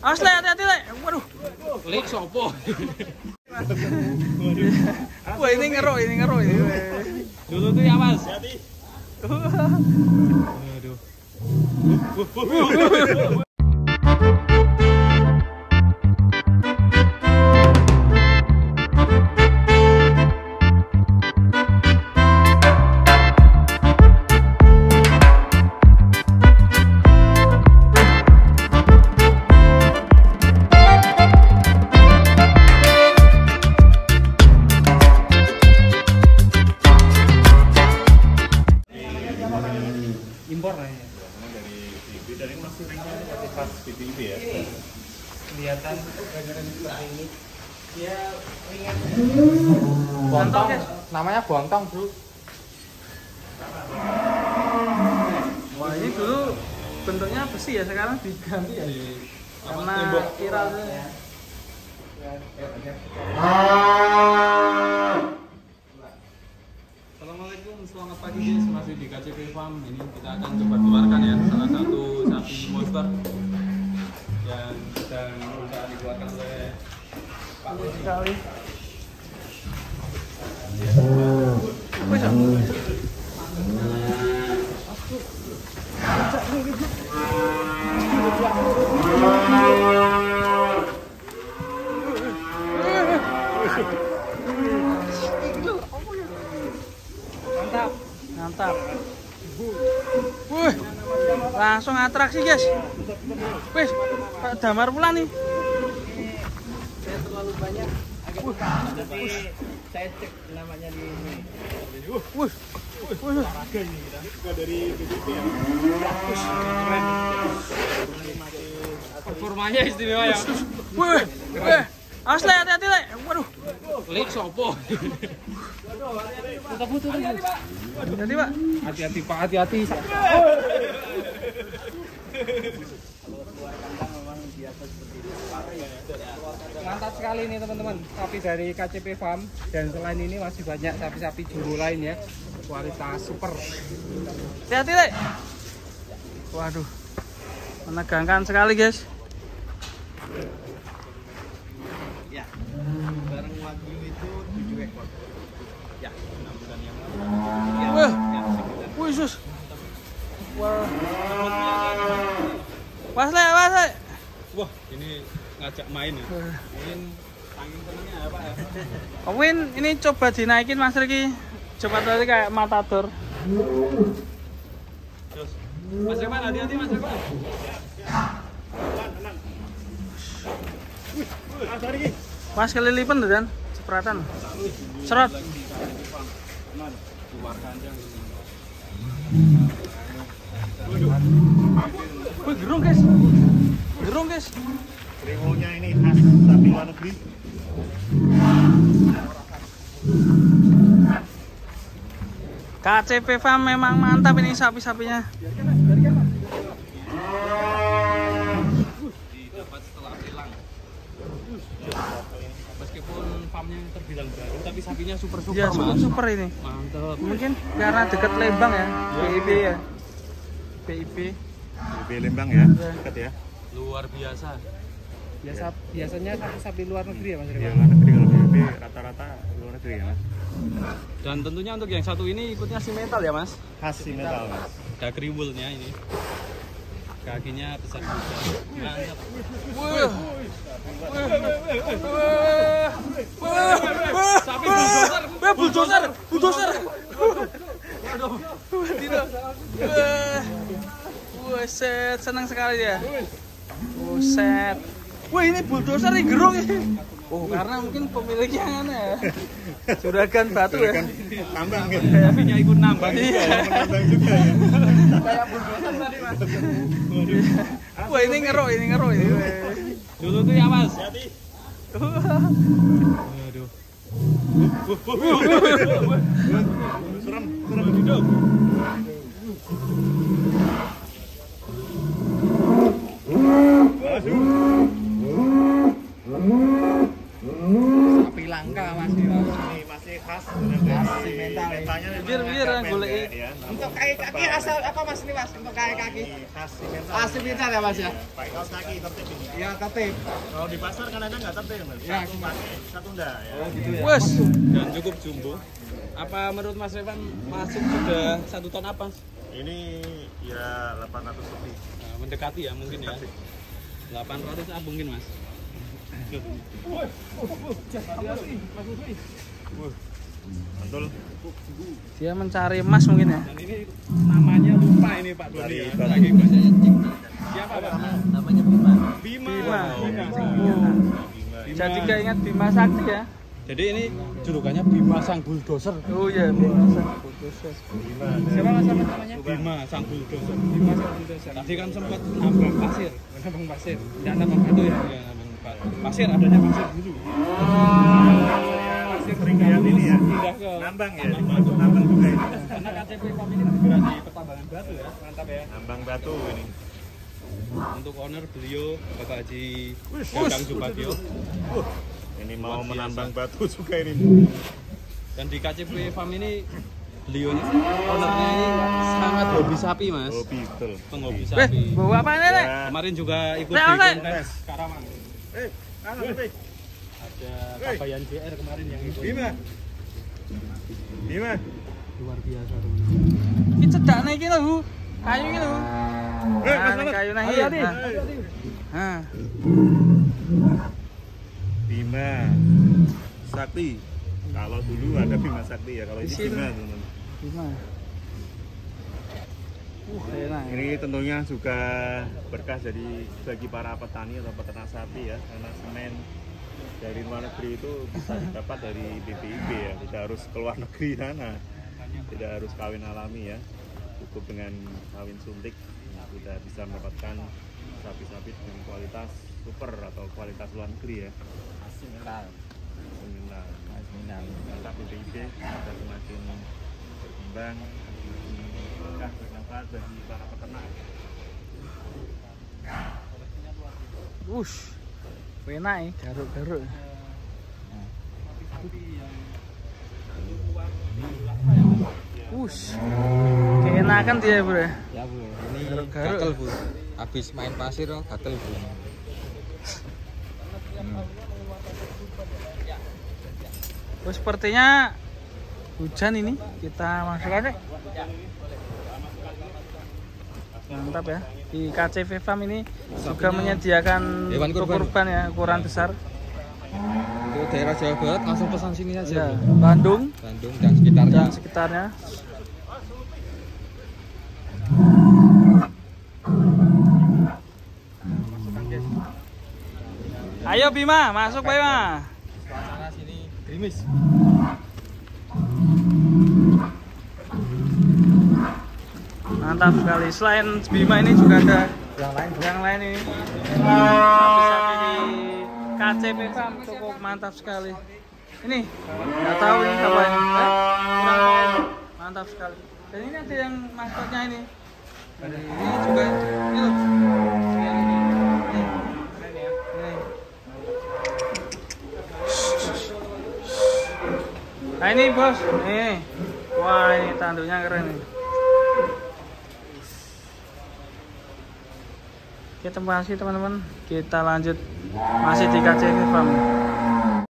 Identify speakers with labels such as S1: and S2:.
S1: Awas le, hati-hati le. Waduh.
S2: Le sopo?
S1: Wah ini ngerok ini.
S2: Dulu tuh ya Mas. Hati. Aduh.
S1: Impor lah ya.
S3: Dari TV dan ini masih pakai khas TV ya.
S1: Kelihatan ini. Dia ringan.
S2: Bontong. Namanya bontong, Bro.
S1: Wah, ini dulu bentuknya besi ya, sekarang diganti ya. Karena kiralnya.
S2: Assalamualaikum, selamat pagi guys, masih di KCP Farm. Ini kita akan coba keluarkan ya salah satu sapi monster yang sedang berusaha dikeluarkan oleh Pak
S1: Sekali. Mantap. Wih, langsung atraksi guys. Wih, Pak Damar pula nih.
S4: Saya terlalu banyak tapi saya cek namanya di sini.
S1: Wih,
S3: Olahraga ini kita juga dari PBB ya.
S2: performanya istimewa ya.
S1: wih, awas le, hati-hati le. Waduh,
S2: Le sopo?
S1: putar. Hati-hati Pak.
S2: Hati-hati Pak, hati-hati.
S4: Mantap sekali nih teman-teman, sapi dari KCP Farm. Dan selain ini masih banyak sapi-sapi jumbo lain ya, kualitas super.
S1: Hati-hati le. Waduh, menegangkan sekali guys.
S4: Ya, bareng wagyu itu 7 ekor. Ya, 6 bulan yang lalu.
S1: Wih, wih sus. Wah, was le.
S2: Wah, ini ngajak main ya. Main angin tenangnya apa ya?
S1: Win, ini coba dinaikin Mas Riki. Coba tadi kayak matador.
S2: Terus, Mas Reman, hati-hati Mas Reman.
S1: Mas kelilipan tuh dan seperatan. Serot. Wih, gerung guys.
S3: Kriwonya ini khas sapi luar negeri.
S1: KCP Farm memang mantap ini sapi-sapinya.
S2: Didapat setelah lelang. Meskipun farmnya terbilang baru, tapi sapinya super
S1: Ya,
S2: Mas.
S1: super ini.
S2: Mantap.
S1: Mungkin karena dekat Lembang ya, PIB ya. PIB.
S3: PBB Lembang ya, dekat ya.
S2: Luar biasa.
S4: Biasanya sapi luar negeri ya Mas
S3: Iya,
S4: Revan?
S3: luar negeri kalau PBB rata-rata luar negeri ya Mas.
S2: Dan tentunya untuk yang satu ini ikutnya si metal ya Mas.
S3: Khas si metal Mas.
S2: Ada kriwulnya ini. Kakinya besar juga. Mantap. Sapi bulldozer.
S1: Tidak. Buset, senang sekali ya. Buset. Wah, ini bulldozer nih gerung ini. Oh, karena mungkin pemiliknya aneh ya. Juragan batu ya.
S3: Kan tambang gitu.
S2: Sapinya ikut nambang.
S1: Iya.
S3: Tambang juga ya.
S1: Kayak bulldozer tadi, Mas. Wah, ini ngerok ini.
S2: Dulu tuh ya Mas.
S3: Aduh. Serem hidup.
S4: Sapi langka Mas ini.
S3: Ini masih khas
S4: Khas si mental.
S3: Mentalnya
S1: Biar golek.
S3: ya.
S4: Untuk kaki asal apa Mas ini Mas untuk kaki?
S3: Khas simental.
S4: Ah, simental ya Mas ya?
S3: Pakai kaos kaki tertib ini.
S4: Iya, tertib.
S3: Kalau di pasar kadang-kadang nggak tertib, Mas.
S4: Ya,
S3: Satu pakai, satu enggak ya.
S1: Wes.
S2: Dan cukup jumbo. Apa menurut Mas Revan masuk sudah 1 ton apa?
S3: Ini ya 800 lebih.
S2: Nah, mendekati ya mungkin ya. 800 apa mungkin Mas?
S3: Mantul.
S1: Dia mencari emas mungkin ya.
S2: Dan ini namanya lupa ini Pak Doni
S3: Dari
S2: ya.
S3: Batu.
S2: Saking banyaknya cing. Siapa Pak?
S5: Namanya Bima.
S2: Bima.
S1: Bima.
S2: Bima.
S1: Jadi gak ingat Bima Sakti ya.
S2: Jadi ini julukannya Bima Sang Bulldozer.
S1: Oh iya, Bima Sakti.
S4: Siapa Mas namanya?
S2: Bima Sang Bulldozer.
S4: Bima Bulldozer.
S2: Tadi kan sempat nambang pasir.
S4: Nambang pasir. Enggak nambang batu ya?
S2: Ya, nambang pasir adanya pasir dulu.
S4: Pasir
S3: Sering kayak ini ya.
S2: Pindah ke
S3: Nambang ya. Nambang juga ini.
S2: karena KTP PAM ini bergerak di pertambangan batu ya.
S4: Mantap ya.
S3: Nambang batu ini.
S2: Untuk owner beliau Bapak Haji Dadang Subagio.
S3: Ini mau
S2: Luar biasa.
S3: menambang batu juga ini.
S2: Dan di KCP Farm ini beliau ini ownernya ini sangat hobi sapi Mas.
S3: Hobi betul.
S2: Penghobi
S1: Weh,
S2: sapi.
S1: bawa apa nih? Nek?
S3: Ya.
S2: Kemarin juga ikut
S1: Nek,
S2: di
S1: Nek.
S2: kontes Karawang. Ada Kabayan JR kemarin yang ikut.
S3: Bima. Bima.
S2: Luar biasa.
S1: Ini cedak nih iki lho. Kayu iki lho. Nah, ini kayu nah iya. Nah.
S3: Bima Sakti. Kalau dulu ada Bima Sakti ya, kalau
S1: Di
S3: ini
S1: sini.
S3: Bima teman.
S1: Bima. Enak.
S3: Ini tentunya juga berkah jadi bagi para petani atau peternak sapi ya, karena semen dari luar negeri itu bisa didapat dari BPIB ya, tidak harus keluar negeri sana, tidak harus kawin alami ya, cukup dengan kawin suntik sudah bisa mendapatkan sapi-sapi dengan kualitas super atau kualitas luar negeri ya.
S5: Mineral.
S3: Alhamdulillah.
S5: Mineral.
S3: Mantap BPIB sudah semakin berkembang, berkah bermanfaat bagi para peternak.
S1: Wush. Enak ya, garuk-garuk. Wush. Keenakan dia, Bro.
S5: Ya Bu, ini
S1: Garuk-garuk.
S5: gatel Bu. Habis main pasir oh, gatel Bu.
S1: Oh, sepertinya hujan ini. Kita masuk aja. Mantap ya. Di KCP Farm ini juga menyediakan
S5: hewan kurban.
S1: kurban ya, ukuran besar.
S5: Ke daerah Jawa Barat langsung pesan sini
S1: Ya,
S5: aja.
S1: Bandung
S5: Bandung dan sekitarnya.
S1: dan sekitarnya. Ayo Bima, masuk Bima.
S5: Suasana sini gerimis.
S1: Mantap sekali. Selain Bima ini juga ada yang lain ini. Sapi-sapi di KCP Farm cukup mantap sekali. Ini nggak tahu ini apa ini. Kurang tahu. Mantap sekali. Dan ini ada yang maskotnya ini. Ini juga ini loh. Yang ini. Ini. Nah ini bos, nih. Wah ini tanduknya keren nih. Oke terima kasih teman-teman. Kita lanjut masih di KCP Farm.